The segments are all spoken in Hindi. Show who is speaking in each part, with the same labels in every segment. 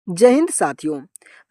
Speaker 1: जय हिंद साथियों।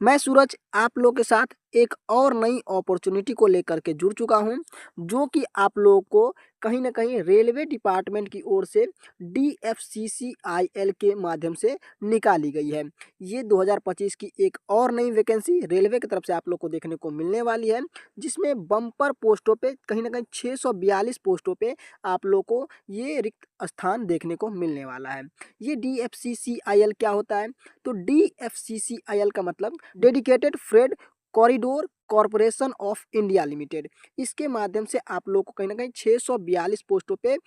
Speaker 1: मैं सूरज आप लोगों के साथ एक और नई अपॉर्चुनिटी को लेकर के जुड़ चुका हूं, जो कि आप लोगों को कहीं ना कहीं रेलवे डिपार्टमेंट की ओर से DFCCIL के माध्यम से निकाली गई है। ये 2025 की एक और नई वैकेंसी रेलवे की तरफ से आप लोग को देखने को मिलने वाली है, जिसमें बम्पर पोस्टों पे कहीं ना कहीं 642 पोस्टों पे आप लोग को ये रिक्त स्थान देखने को मिलने वाला है। ये DFCCIL क्या होता है? तो DFCCIL का मतलब dedicated freight corridor corporation of India limited. इसके माध्यम से आप लोग को कहीं ना कहीं 642 पोस्टों पे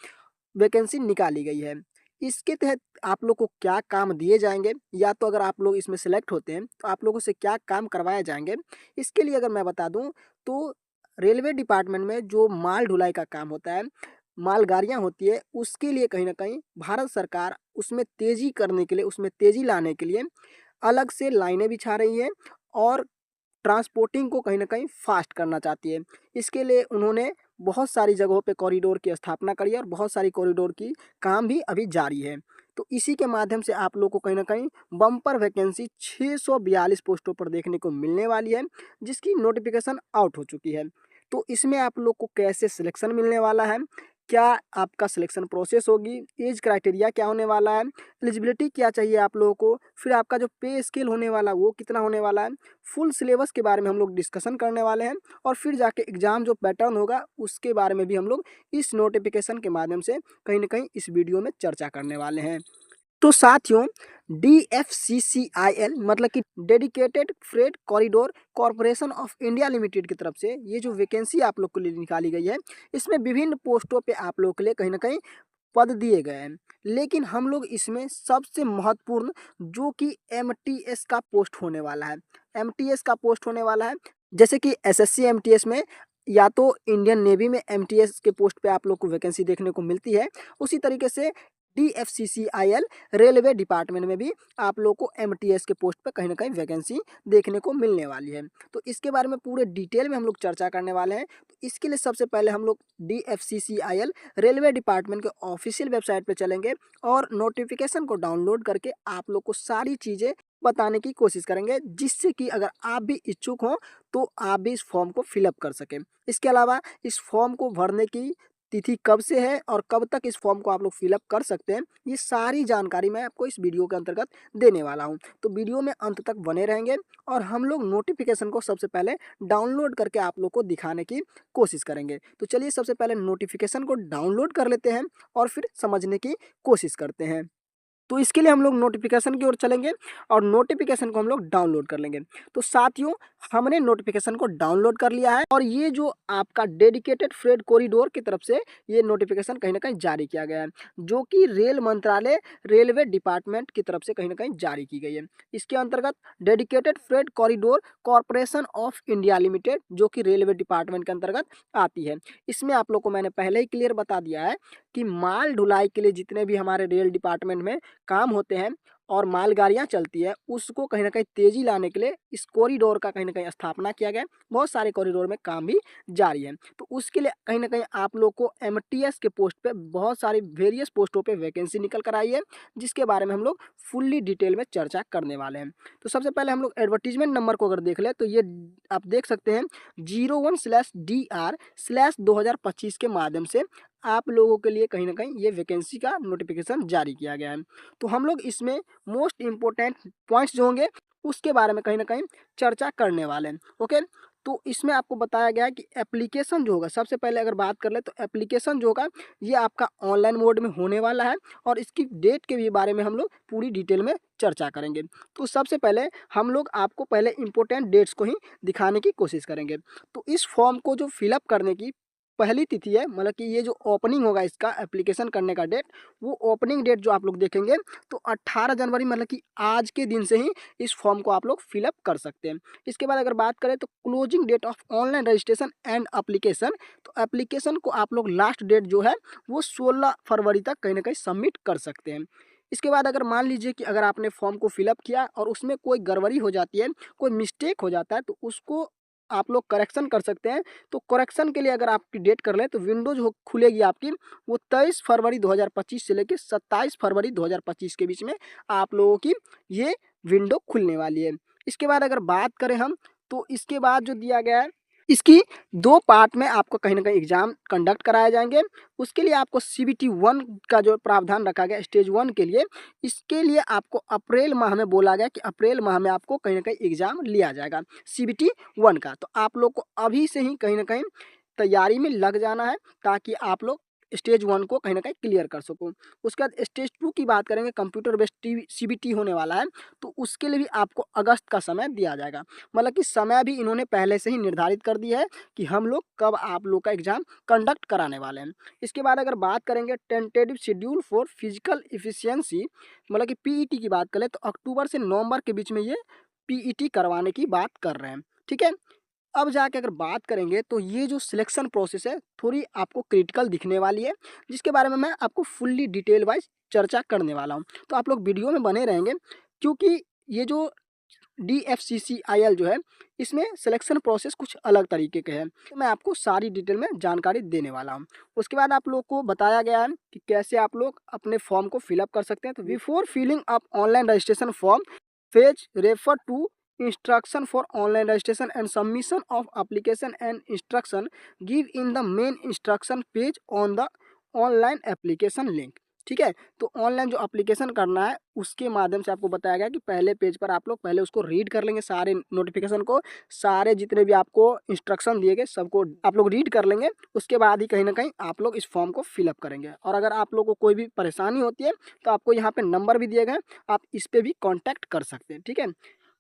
Speaker 1: वैकेंसी निकाली गई है। इसके तहत आप लोग को क्या काम दिए जाएंगे, या तो अगर आप लोग इसमें सेलेक्ट होते हैं तो आप लोगों से क्या काम करवाए जाएंगे, इसके लिए अगर मैं बता दूं तो रेलवे डिपार्टमेंट में जो माल ढुलाई का काम होता है, मालगाड़ियाँ होती है, उसके लिए कहीं ना कहीं भारत सरकार उसमें तेजी करने के लिए, उसमें तेजी लाने के लिए अलग से लाइनें बिछा रही है और ट्रांसपोर्टिंग को कहीं न कहीं फ़ास्ट करना चाहती है। इसके लिए उन्होंने बहुत सारी जगहों पे कॉरिडोर की स्थापना करी है और बहुत सारी कॉरिडोर की काम भी अभी जारी है। तो इसी के माध्यम से आप लोग को कहीं न कहीं बम्पर वैकेंसी 642 पोस्टों पर देखने को मिलने वाली है, जिसकी नोटिफ़िकेशन आउट हो चुकी है। तो इसमें आप लोग को कैसे सिलेक्शन मिलने वाला है, क्या आपका सिलेक्शन प्रोसेस होगी, एज क्राइटेरिया क्या होने वाला है, एलिजिबिलिटी क्या चाहिए आप लोगों को, फिर आपका जो पे स्केल होने वाला है वो कितना होने वाला है, फुल सिलेबस के बारे में हम लोग डिस्कशन करने वाले हैं। और फिर जाके एग्जाम जो पैटर्न होगा उसके बारे में भी हम लोग इस नोटिफिकेशन के माध्यम से कहीं ना कहीं इस वीडियो में चर्चा करने वाले हैं। तो साथियों, DFCCIL मतलब कि dedicated freight corridor corporation of India limited की तरफ से ये जो वैकेंसी आप लोग के लिए निकाली गई है, इसमें विभिन्न पोस्टों पे आप लोग के लिए कहीं ना कहीं पद दिए गए हैं। लेकिन हम लोग इसमें सबसे महत्वपूर्ण जो कि MTS का पोस्ट होने वाला है, MTS का पोस्ट होने वाला है। जैसे कि SSC MTS में या तो इंडियन नेवी में MTS के पोस्ट पे आप लोग को वैकेंसी देखने को मिलती है, उसी तरीके से DFCCIL रेलवे डिपार्टमेंट में भी आप लोग को MTS के पोस्ट पे कहीं ना कहीं वैकेंसी देखने को मिलने वाली है। तो इसके बारे में पूरे डिटेल में हम लोग चर्चा करने वाले हैं। तो इसके लिए सबसे पहले हम लोग DFCCIL रेलवे डिपार्टमेंट के ऑफिशियल वेबसाइट पे चलेंगे और नोटिफिकेशन को डाउनलोड करके आप लोग को सारी चीज़ें बताने की कोशिश करेंगे, जिससे कि अगर आप भी इच्छुक हों तो आप भी इस फॉर्म को फिलअप कर सकें। इसके अलावा इस फॉर्म को भरने की तिथि कब से है और कब तक इस फॉर्म को आप लोग फिलअप कर सकते हैं, ये सारी जानकारी मैं आपको इस वीडियो के अंतर्गत देने वाला हूं। तो वीडियो में अंत तक बने रहेंगे और हम लोग नोटिफिकेशन को सबसे पहले डाउनलोड करके आप लोग को दिखाने की कोशिश करेंगे। तो चलिए सबसे पहले नोटिफिकेशन को डाउनलोड कर लेते हैं और फिर समझने की कोशिश करते हैं। तो इसके लिए हम लोग नोटिफिकेशन की ओर चलेंगे और नोटिफिकेशन को हम लोग डाउनलोड कर लेंगे। तो साथियों, हमने नोटिफिकेशन को डाउनलोड कर लिया है और ये जो आपका डेडिकेटेड फ्रेट कॉरिडोर की तरफ से ये नोटिफिकेशन कहीं ना कहीं जारी किया गया है, जो कि रेल मंत्रालय रेलवे डिपार्टमेंट की तरफ से कहीं ना कहीं जारी की गई है। इसके अंतर्गत dedicated freight corridor corporation of India limited, जो कि रेलवे डिपार्टमेंट के अंतर्गत आती है। इसमें आप लोग को मैंने पहले ही क्लियर बता दिया है कि माल ढुलाई के लिए जितने भी हमारे रेल डिपार्टमेंट में काम होते हैं और मालगाड़ियाँ चलती है, उसको कहीं ना कहीं तेजी लाने के लिए इस कॉरिडोर का कहीं ना कहीं स्थापना किया गया है। बहुत सारे कॉरिडोर में काम भी जारी है। तो उसके लिए कहीं ना कहीं आप लोग को MTS के पोस्ट पे बहुत सारी वेरियस पोस्टों पे वैकेंसी निकल कर आई है, जिसके बारे में हम लोग फुल्ली डिटेल में चर्चा करने वाले हैं। तो सबसे पहले हम लोग एडवर्टीजमेंट नंबर को अगर देख ले तो ये आप देख सकते हैं 01/DR/2025 के माध्यम से आप लोगों के लिए कहीं ना कहीं ये वैकेंसी का नोटिफिकेशन जारी किया गया है। तो हम लोग इसमें मोस्ट इम्पोर्टेंट पॉइंट्स जो होंगे उसके बारे में कहीं ना कहीं चर्चा करने वाले हैं। ओके, तो इसमें आपको बताया गया है कि एप्लीकेशन जो होगा, सबसे पहले अगर बात कर ले तो एप्लीकेशन जो होगा ये आपका ऑनलाइन मोड में होने वाला है और इसकी डेट के भी बारे में हम लोग पूरी डिटेल में चर्चा करेंगे। तो सबसे पहले हम लोग आपको पहले इंपॉर्टेंट डेट्स को ही दिखाने की कोशिश करेंगे। तो इस फॉर्म को जो फिलअप करने की पहली तिथि है, मतलब कि ये जो ओपनिंग होगा इसका एप्लीकेशन करने का डेट, वो ओपनिंग डेट जो आप लोग देखेंगे तो 18 जनवरी, मतलब कि आज के दिन से ही इस फॉर्म को आप लोग फिलअप कर सकते हैं। इसके बाद अगर बात करें तो closing date of online registration and application, तो एप्लीकेशन को आप लोग लास्ट डेट जो है वो 16 फरवरी तक कहीं ना कहीं सबमिट कर सकते हैं। इसके बाद अगर मान लीजिए कि अगर आपने फॉर्म को फिलअप किया और उसमें कोई गड़बड़ी हो जाती है, कोई मिस्टेक हो जाता है, तो उसको आप लोग करेक्शन कर सकते हैं। तो करेक्शन के लिए अगर आपकी डेट कर लें तो विंडोज हो खुलेगी आपकी, वो 23 फरवरी 2025 से लेकर 27 फरवरी 2025 के बीच में आप लोगों की ये विंडो खुलने वाली है। इसके बाद अगर बात करें हम, तो इसके बाद जो दिया गया है, इसकी 2 पार्ट में आपको कहीं न कहीं एग्ज़ाम कंडक्ट कराए जाएँगे। उसके लिए आपको सीबीटी 1 का जो प्रावधान रखा गया स्टेज 1 के लिए, इसके लिए आपको अप्रैल माह में बोला गया कि अप्रैल माह में आपको कहीं न कहीं एग्ज़ाम लिया जाएगा सीबीटी 1 का। तो आप लोग को अभी से ही कहीं न कहीं तैयारी में लग जाना है, ताकि आप लोग स्टेज 1 को कहीं न कहीं क्लियर कर सको। उसके बाद स्टेज 2 की बात करेंगे, कंप्यूटर बेस्ड टीवी सीबीटी होने वाला है, तो उसके लिए भी आपको अगस्त का समय दिया जाएगा। मतलब कि समय भी इन्होंने पहले से ही निर्धारित कर दिया है कि हम लोग कब आप लोग का एग्ज़ाम कंडक्ट कराने वाले हैं। इसके बाद अगर बात करेंगे tentative schedule for physical efficiency, मतलब कि पीईटी की बात करें, तो अक्टूबर से नवंबर के बीच में ये पीईटी करवाने की बात कर रहे हैं। ठीक है? अब जाके अगर बात करेंगे, तो ये जो सिलेक्शन प्रोसेस है थोड़ी आपको क्रिटिकल दिखने वाली है, जिसके बारे में मैं आपको फुल्ली डिटेल वाइज चर्चा करने वाला हूँ। तो आप लोग वीडियो में बने रहेंगे, क्योंकि ये जो DFCCIL जो है, इसमें सिलेक्शन प्रोसेस कुछ अलग तरीके के हैं। तो मैं आपको सारी डिटेल में जानकारी देने वाला हूँ। उसके बाद आप लोग को बताया गया है कि कैसे आप लोग अपने फॉर्म को फिलअप कर सकते हैं। तो before filling up online registration form, page refer to instruction for online registration and submission of application and instruction give in the main instruction page on the online application link। ठीक है? तो ऑनलाइन जो एप्लीकेशन करना है, उसके माध्यम से आपको बताया गया कि पहले पेज पर आप लोग पहले उसको रीड कर लेंगे, सारे नोटिफिकेशन को, सारे जितने भी आपको इंस्ट्रक्शन दिए गए सबको आप लोग रीड कर लेंगे। उसके बाद ही कहीं ना कहीं आप लोग इस फॉर्म को फिलअप करेंगे। और अगर आप लोग को कोई भी परेशानी होती है, तो आपको यहाँ पे नंबर भी दिए गए, आप इस पर भी कॉन्टैक्ट कर सकते हैं। ठीक है?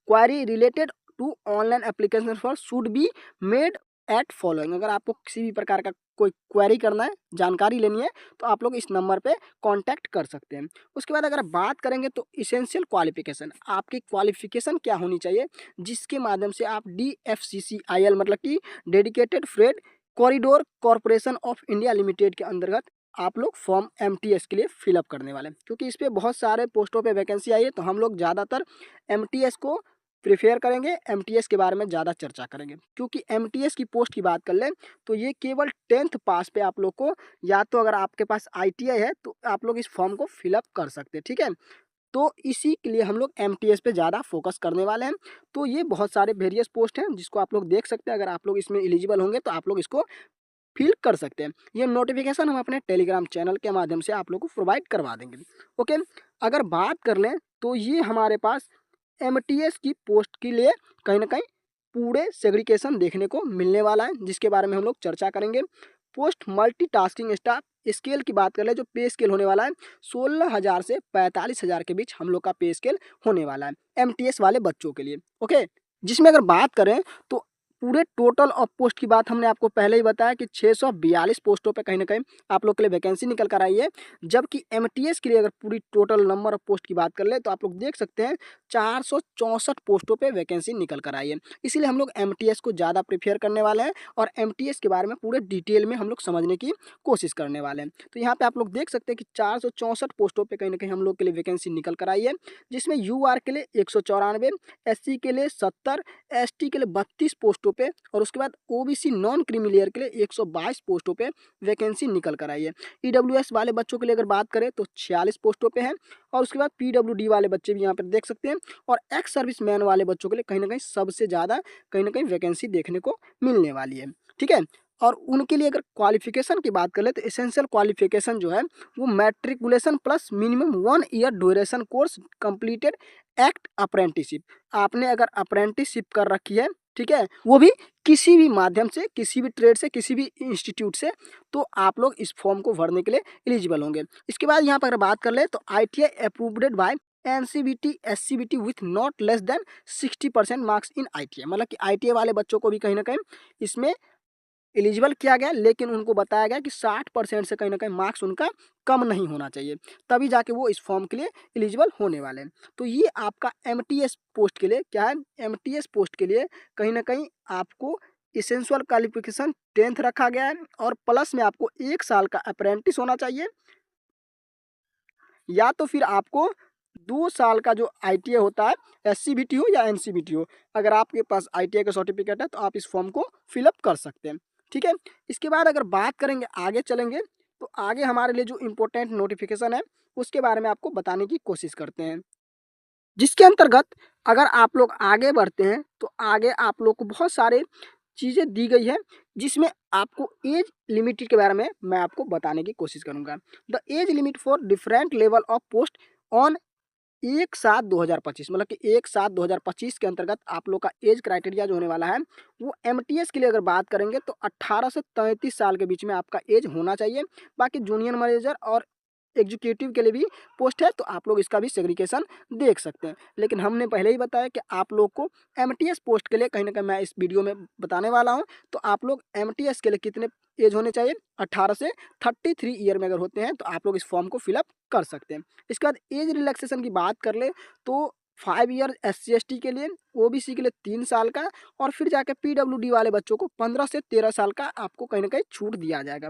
Speaker 1: Query related to online application for should be made at following. अगर आपको किसी भी प्रकार का कोई क्वेरी करना है, जानकारी लेनी है, तो आप लोग इस नंबर पे कांटेक्ट कर सकते हैं। उसके बाद अगर बात करेंगे, तो इसेंशियल क्वालिफिकेशन, आपकी क्वालिफिकेशन क्या होनी चाहिए, जिसके माध्यम से आप DFCCIL मतलब कि dedicated freight corridor corporation of India limited के अंतर्गत आप लोग फॉर्म MTS के लिए फिलअप करने वाले हैं। क्योंकि इस पर बहुत सारे पोस्टों पे वैकेंसी आई है, तो हम लोग ज़्यादातर MTS को प्रिफेयर करेंगे, MTS के बारे में ज़्यादा चर्चा करेंगे। क्योंकि MTS की पोस्ट की बात कर लें, तो ये केवल 10th पास पे आप लोग को, या तो अगर आपके पास ITI है, तो आप लोग इस फॉर्म को फिलअप कर सकते हैं। ठीक है? तो इसी के लिए हम लोग MTS पे ज़्यादा फोकस करने वाले हैं। तो ये बहुत सारे वेरियस पोस्ट हैं, जिसको आप लोग देख सकते हैं। अगर आप लोग इसमें एलिजिबल होंगे, तो आप लोग इसको फिल कर सकते हैं। ये नोटिफिकेशन हम अपने टेलीग्राम चैनल के माध्यम से आप लोग को प्रोवाइड करवा देंगे। ओके? अगर बात कर लें, तो ये हमारे पास MTS की पोस्ट के लिए कहीं ना कहीं पूरे सेग्रीकेशन देखने को मिलने वाला है, जिसके बारे में हम लोग चर्चा करेंगे। पोस्ट मल्टीटास्किंग स्टाफ स्केल की बात कर ले, जो पे स्केल होने वाला है 16,000 से 45,000 के बीच हम लोग का पे स्केल होने वाला है MTS वाले बच्चों के लिए। ओके? जिसमें अगर बात करें, तो पूरे टोटल ऑफ पोस्ट की बात हमने आपको पहले ही बताया कि 642 पोस्टों पे कहीं ना कहीं आप लोग के लिए वैकेंसी निकल कर आई है। जबकि MTS के लिए अगर पूरी टोटल नंबर ऑफ पोस्ट की बात कर ले, तो आप लोग देख सकते हैं 464 पोस्टों पे वैकेंसी निकल कर आई है। इसीलिए हम लोग MTS को ज़्यादा प्रेफर करने वाले हैं, और MTS के बारे में पूरे डिटेल में हम लोग समझने की कोशिश करने वाले हैं। तो यहाँ पे आप लोग देख सकते हैं कि 464 पोस्टों पे कहीं ना कहीं हम लोग के लिए वैकेंसी निकल कर आई है, जिसमें UR के लिए 194, SC के लिए 70, ST के लिए 32 पोस्टों पे, और उसके बाद OBC नॉन क्रीमी लेयर के लिए 122 पोस्टों पे वैकेंसी निकल कर आई है। EWS वाले बच्चों के लिए अगर बात करें, तो 46 पोस्टों पे है, और उसके बाद PWD वाले बच्चे भी यहाँ पर देख सकते हैं, और एक्स सर्विस मैन वाले बच्चों के लिए कहीं ना कहीं सबसे ज़्यादा कहीं ना कहीं वैकेंसी देखने को मिलने वाली है। ठीक है? और उनके लिए अगर क्वालिफिकेशन की बात कर ले, तो एसेंशियल क्वालिफिकेशन जो है, वो matriculation plus minimum 1 year duration course completed act apprenticeship. आपने अगर अप्रेंटिसशिप कर रखी है, ठीक है, वो भी किसी भी माध्यम से, किसी भी ट्रेड से, किसी भी इंस्टीट्यूट से, तो आप लोग इस फॉर्म को भरने के लिए एलिजिबल होंगे। इसके बाद यहाँ पर अगर बात कर ले, तो ITI approved by NCBT SCBT with not less than 60% marks in ITI। मतलब कि ITI वाले बच्चों को भी कहीं ना कहीं इसमें एलिजिबल किया गया, लेकिन उनको बताया गया कि 60% से कहीं ना कहीं मार्क्स उनका कम नहीं होना चाहिए, तभी जाके वो इस फॉर्म के लिए एलिजिबल होने वाले हैं। तो ये आपका MTS पोस्ट के लिए क्या है, MTS पोस्ट के लिए कहीं ना कहीं आपको इसेंशियल क्वालिफिकेशन 10th रखा गया है, और प्लस में आपको 1 साल का अप्रेंटिस होना चाहिए, या तो फिर आपको 2 साल का जो ITI होता है, SCBT हो या NCBT हो, अगर आपके पास ITI का सर्टिफिकेट है, तो आप इस फॉर्म को फिलअप कर सकते हैं। ठीक है? इसके बाद अगर बात करेंगे, आगे चलेंगे, तो आगे हमारे लिए जो इम्पोर्टेंट नोटिफिकेशन है, उसके बारे में आपको बताने की कोशिश करते हैं। जिसके अंतर्गत अगर आप लोग आगे बढ़ते हैं तो आगे आप लोग को बहुत सारे चीज़ें दी गई है, जिसमें आपको एज लिमिट के बारे में मैं आपको बताने की कोशिश करूंगा। The age limit for different level of post on 1/7/2025, मतलब कि 1/7/2025 के अंतर्गत आप लोग का एज क्राइटेरिया जो होने वाला है वो एमटीएस के लिए अगर बात करेंगे तो 18 से 33 साल के बीच में आपका एज होना चाहिए। बाकी जूनियर मैनेजर और एग्जीक्यूटिव के लिए भी पोस्ट है, तो आप लोग इसका भी सेग्रीगेशन देख सकते हैं। लेकिन हमने पहले ही बताया कि आप लोग को एमटीएस पोस्ट के लिए कहीं ना कहीं मैं इस वीडियो में बताने वाला हूं, तो आप लोग एमटीएस के लिए कितने एज होने चाहिए, 18 से 33 ईयर में अगर होते हैं तो आप लोग इस फॉर्म को फिलअप कर सकते हैं। इसके बाद एज रिलैक्सेशन की बात कर ले तो 5 ईयर SC/ST के लिए, ओबीसी के लिए 3 साल का, और फिर जाके पीडब्ल्यूडी वाले बच्चों को 15 से 13 साल का आपको कहीं ना कहीं छूट दिया जाएगा।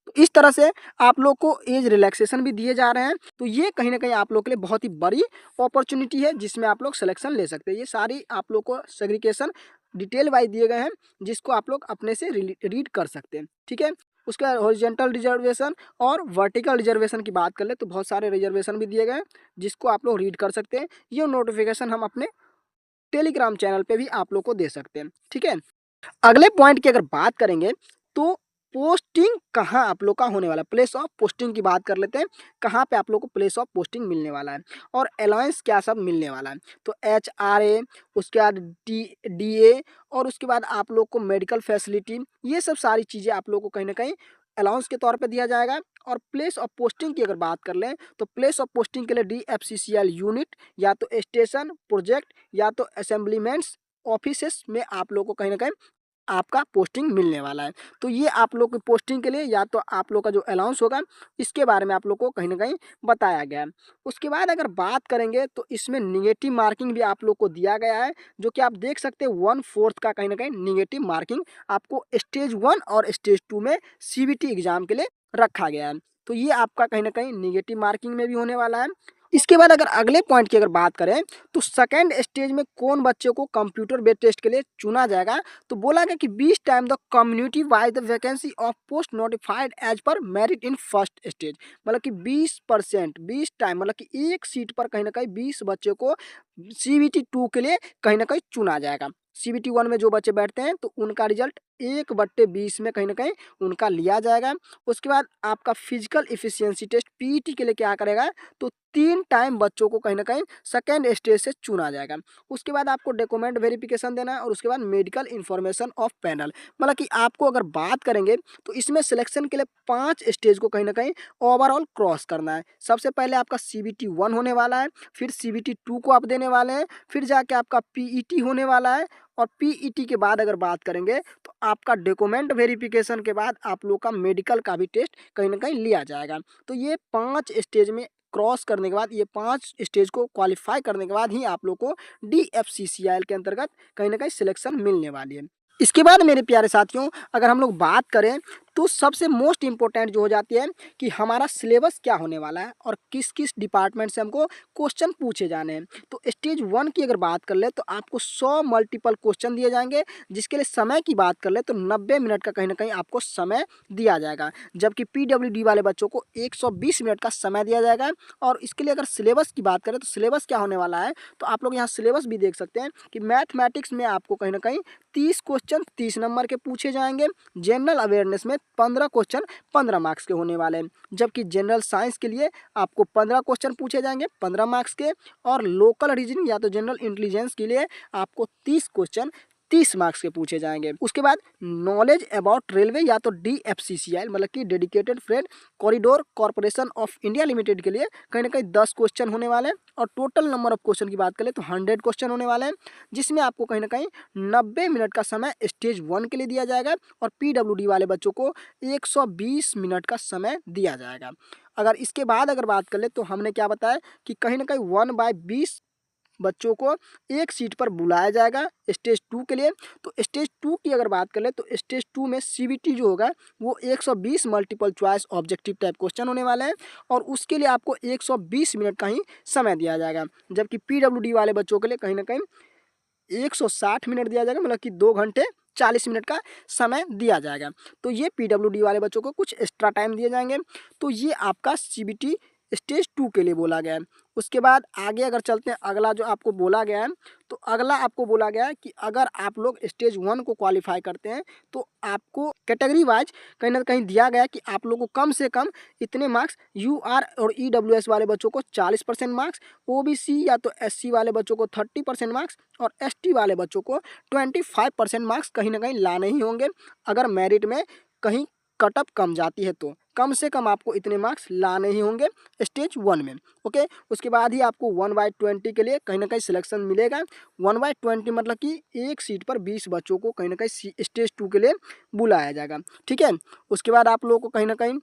Speaker 1: तो इस तरह से आप लोग को एज रिलैक्सेशन भी दिए जा रहे हैं। तो ये कहीं ना कहीं आप लोग के लिए बहुत ही बड़ी अपॉर्चुनिटी है, जिसमें आप लोग सिलेक्शन ले सकते हैं। ये सारी आप लोग को सेग्रीगेशन डिटेल वाइज दिए गए हैं, जिसको आप लोग अपने से रीड कर सकते हैं, ठीक है। उसके बाद हॉरिजॉन्टल रिजर्वेशन और वर्टिकल रिजर्वेशन की बात कर ले तो बहुत सारे रिजर्वेशन भी दिए गए हैं, जिसको आप लोग रीड कर सकते हैं। ये नोटिफिकेशन हम अपने टेलीग्राम चैनल पे भी आप लोग को दे सकते हैं, ठीक है। अगले पॉइंट की अगर बात करेंगे तो पोस्टिंग कहाँ आप लोग का होने वाला है, प्लेस ऑफ पोस्टिंग की बात कर लेते हैं। कहाँ पे आप लोग को प्लेस ऑफ पोस्टिंग मिलने वाला है और अलाउंस क्या सब मिलने वाला है। तो HRA, उसके बाद DA, और उसके बाद आप लोग को मेडिकल फैसिलिटी, ये सब सारी चीज़ें आप लोग को कहीं ना कहीं अलाउंस के तौर पे दिया जाएगा। और प्लेस ऑफ पोस्टिंग की अगर बात कर लें तो प्लेस ऑफ पोस्टिंग के लिए DFCCL यूनिट, या तो स्टेशन प्रोजेक्ट, या तो असेंबलीमेंट्स ऑफिसेस में आप लोग को कहीं ना कहीं आपका पोस्टिंग मिलने वाला है। तो ये आप लोग की पोस्टिंग के लिए या तो आप लोग का जो अलाउंस होगा, इसके बारे में आप लोग को कहीं ना कहीं बताया गया है। उसके बाद अगर बात करेंगे तो इसमें निगेटिव मार्किंग भी आप लोग को दिया गया है, जो कि आप देख सकते हैं 1/4 का कहीं ना कहीं निगेटिव मार्किंग आपको स्टेज 1 और स्टेज 2 में CBT एग्जाम के लिए रखा गया है। तो ये आपका कहीं ना कहीं निगेटिव मार्किंग में भी होने वाला है। इसके बाद अगर अगले पॉइंट की अगर बात करें तो सेकेंड स्टेज में कौन बच्चे को कंप्यूटर बेस्ड टेस्ट के लिए चुना जाएगा, तो बोला गया कि 20 time the community wise the vacancy of post notified as per merit in first stage, मतलब कि 20%, 20 टाइम, मतलब कि एक सीट पर कहीं ना कहीं 20 बच्चे को CBT 2 के लिए कहीं ना कहीं चुना जाएगा। CBT 1 में जो बच्चे बैठते हैं तो उनका रिजल्ट 1/20 में कहीं ना कहीं उनका लिया जाएगा। उसके बाद आपका फिजिकल इफिशियंसी टेस्ट PET के लिए क्या करेगा, तो 3 टाइम बच्चों को कहीं ना कहीं सेकेंड स्टेज से चुना जाएगा। उसके बाद आपको डॉक्यूमेंट वेरिफिकेशन देना है, और उसके बाद मेडिकल इंफॉर्मेशन ऑफ पैनल, मतलब कि आपको अगर बात करेंगे तो इसमें सिलेक्शन के लिए 5 स्टेज को कहीं ना कहीं ओवरऑल क्रॉस करना है। सबसे पहले आपका CBT 1 होने वाला है, फिर CBT 2 को आप देने वाले हैं, फिर जाके आपका PET होने वाला है, और PET के बाद अगर बात करेंगे तो आपका डॉक्यूमेंट वेरिफिकेशन के बाद आप लोग का मेडिकल का भी टेस्ट कहीं ना कहीं लिया जाएगा। तो ये 5 स्टेज में क्रॉस करने के बाद, ये 5 स्टेज को क्वालिफाई करने के बाद ही आप लोग को DFCCIL के अंतर्गत कहीं ना कहीं सिलेक्शन मिलने वाली है। इसके बाद मेरे प्यारे साथियों, अगर हम लोग बात करें तो सबसे मोस्ट इम्पोर्टेंट जो हो जाती है कि हमारा सिलेबस क्या होने वाला है और किस किस डिपार्टमेंट से हमको क्वेश्चन पूछे जाने हैं। तो स्टेज 1 की अगर बात कर ले तो आपको 100 मल्टीपल क्वेश्चन दिए जाएंगे, जिसके लिए समय की बात कर ले तो 90 मिनट का कहीं ना कहीं आपको समय दिया जाएगा, जबकि PWD वाले बच्चों को 120 मिनट का समय दिया जाएगा। और इसके लिए अगर सिलेबस की बात करें तो सिलेबस क्या होने वाला है, तो आप लोग यहाँ सिलेबस भी देख सकते हैं कि मैथमेटिक्स में आपको कहीं ना कहीं 30 क्वेश्चन 30 नंबर के पूछे जाएंगे। जनरल अवेयरनेस में 15 क्वेश्चन 15 मार्क्स के होने वाले हैं, जबकि जनरल साइंस के लिए आपको 15 क्वेश्चन पूछे जाएंगे 15 मार्क्स के, और लोकल रीजनिंग या तो जनरल इंटेलिजेंस के लिए आपको 30 क्वेश्चन 30 मार्क्स के पूछे जाएंगे। उसके बाद नॉलेज अबाउट रेलवे या तो DFCCIL, मतलब कि dedicated freight corridor corporation of India limited के लिए कहीं ना कहीं 10 क्वेश्चन होने वाले हैं। और टोटल नंबर ऑफ क्वेश्चन की बात करें तो 100 क्वेश्चन होने वाले हैं, जिसमें आपको कहीं ना कहीं 90 मिनट का समय स्टेज 1 के लिए दिया जाएगा, और PWD वाले बच्चों को 120 मिनट का समय दिया जाएगा। अगर इसके बाद अगर बात कर ले तो हमने क्या बताया कि कहीं ना कहीं 1/20 बच्चों को एक सीट पर बुलाया जाएगा स्टेज 2 के लिए। तो स्टेज 2 की अगर बात कर ले तो स्टेज 2 में CBT जो होगा वो 120 multiple choice objective type question होने वाले हैं, और उसके लिए आपको 120 मिनट का ही समय दिया जाएगा, जबकि PWD वाले बच्चों के लिए कहीं ना कहीं 160 मिनट दिया जाएगा, मतलब कि 2 घंटे 40 मिनट का समय दिया जाएगा। तो ये PWD वाले बच्चों को कुछ एक्स्ट्रा टाइम दिए जाएंगे। तो ये आपका CBT स्टेज 2 के लिए बोला गया है। उसके बाद आगे अगर चलते हैं, अगला जो आपको बोला गया है, तो अगला आपको बोला गया है कि अगर आप लोग स्टेज 1 को क्वालिफाई करते हैं तो आपको कैटेगरी वाइज कहीं ना कहीं दिया गया है कि आप लोगों को कम से कम इतने मार्क्स, यूआर और ईडब्ल्यूएस वाले बच्चों को 40% मार्क्स, ओबीसी या तो एससी वाले बच्चों को 30% मार्क्स और एसटी वाले बच्चों को 25% मार्क्स कहीं ना कहीं लाने ही होंगे। अगर मेरिट में कहीं कटअप कम जाती है तो कम से कम आपको इतने मार्क्स लाने ही होंगे स्टेज 1 में। ओके, उसके बाद ही आपको 1/20 के लिए कहीं ना कहीं सिलेक्शन मिलेगा। 1/20 मतलब कि एक सीट पर 20 बच्चों को कहीं ना कहीं स्टेज 2 के लिए बुलाया जाएगा। ठीक है, उसके बाद आप लोगों को कहीं ना कहीं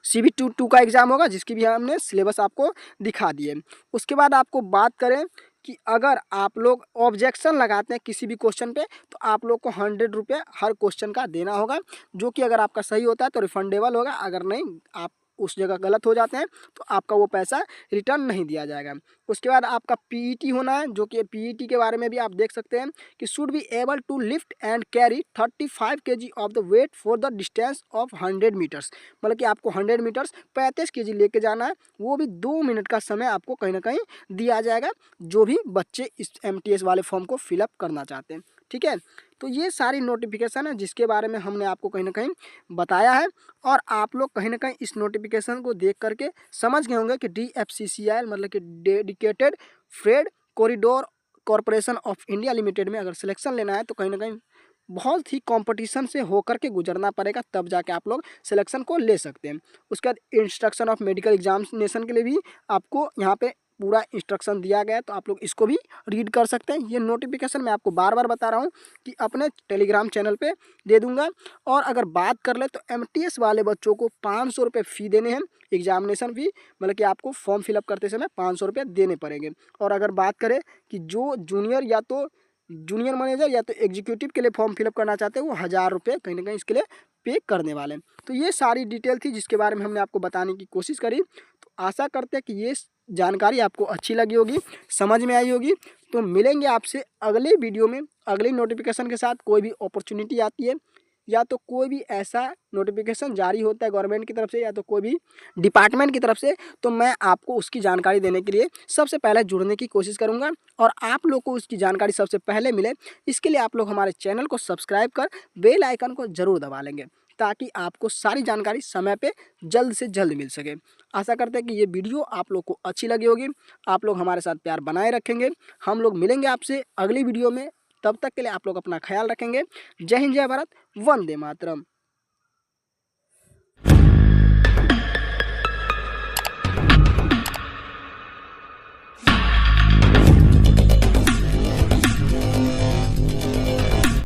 Speaker 1: CB2 का एग्जाम होगा, जिसकी भी हमने सिलेबस आपको दिखा दिए। उसके बाद आपको बात करें कि अगर आप लोग ऑब्जेक्शन लगाते हैं किसी भी क्वेश्चन पे तो आप लोग को 100 रुपये हर क्वेश्चन का देना होगा, जो कि अगर आपका सही होता है तो रिफंडेबल होगा, अगर नहीं आप उस जगह गलत हो जाते हैं तो आपका वो पैसा रिटर्न नहीं दिया जाएगा। उसके बाद आपका पीईटी होना है, जो कि पीईटी के बारे में भी आप देख सकते हैं कि should be able to lift and carry 35 kg of the weight for the distance of 100 metres. मतलब कि आपको 100 मीटर्स 35 kg लेके जाना है, वो भी 2 मिनट का समय आपको कहीं ना कहीं दिया जाएगा, जो भी बच्चे इस MTS वाले फॉर्म को फिलअप करना चाहते हैं। ठीक है, तो ये सारी नोटिफिकेशन है जिसके बारे में हमने आपको कहीं ना कहीं बताया है, और आप लोग कहीं ना कहीं इस नोटिफिकेशन को देख करके समझ गए होंगे कि DFCCIL मतलब कि dedicated freight corridor corporation of India limited में अगर सिलेक्शन लेना है तो कहीं ना कहीं बहुत ही कंपटीशन से होकर के गुजरना पड़ेगा, तब जाके आप लोग सिलेक्शन को ले सकते हैं। उसके बाद इंस्ट्रक्शन ऑफ मेडिकल एग्जामिनेशन के लिए भी आपको यहाँ पे पूरा इंस्ट्रक्शन दिया गया है, तो आप लोग इसको भी रीड कर सकते हैं। ये नोटिफिकेशन मैं आपको बार बार बता रहा हूँ कि अपने टेलीग्राम चैनल पे दे दूंगा। और अगर बात कर ले तो MTS वाले बच्चों को 500 रुपये फ़ी देने हैं, एग्जामिनेशन फ़ी, मतलब कि आपको फॉर्म फिलअप करते समय 500 रुपये देने पड़ेंगे। और अगर बात करें कि जो जूनियर या तो जूनियर मैनेजर या तो एग्जीक्यूटिव के लिए फॉर्म फिलअप करना चाहते हैं, वो 1000 रुपये कहीं ना कहीं इसके लिए पे करने वाले हैं। तो ये सारी डिटेल थी जिसके बारे में हमने आपको बताने की कोशिश करी। तो आशा करते हैं कि ये जानकारी आपको अच्छी लगी होगी, समझ में आई होगी। तो मिलेंगे आपसे अगले वीडियो में अगली नोटिफिकेशन के साथ। कोई भी अपॉर्चुनिटी आती है या तो कोई भी ऐसा नोटिफिकेशन जारी होता है गवर्नमेंट की तरफ से या तो कोई भी डिपार्टमेंट की तरफ से, तो मैं आपको उसकी जानकारी देने के लिए सबसे पहले जुड़ने की कोशिश करूंगा, और आप लोग को उसकी जानकारी सबसे पहले मिले इसके लिए आप लोग हमारे चैनल को सब्सक्राइब कर बेल आइकन को ज़रूर दबा लेंगे, ताकि आपको सारी जानकारी समय पे जल्द से जल्द मिल सके। आशा करते हैं कि ये वीडियो आप लोग को अच्छी लगी होगी, आप लोग हमारे साथ प्यार बनाए रखेंगे। हम लोग मिलेंगे आपसे अगली वीडियो में, तब तक के लिए आप लोग अपना ख्याल रखेंगे। जय हिंद, जय भारत, वंदे मातरम।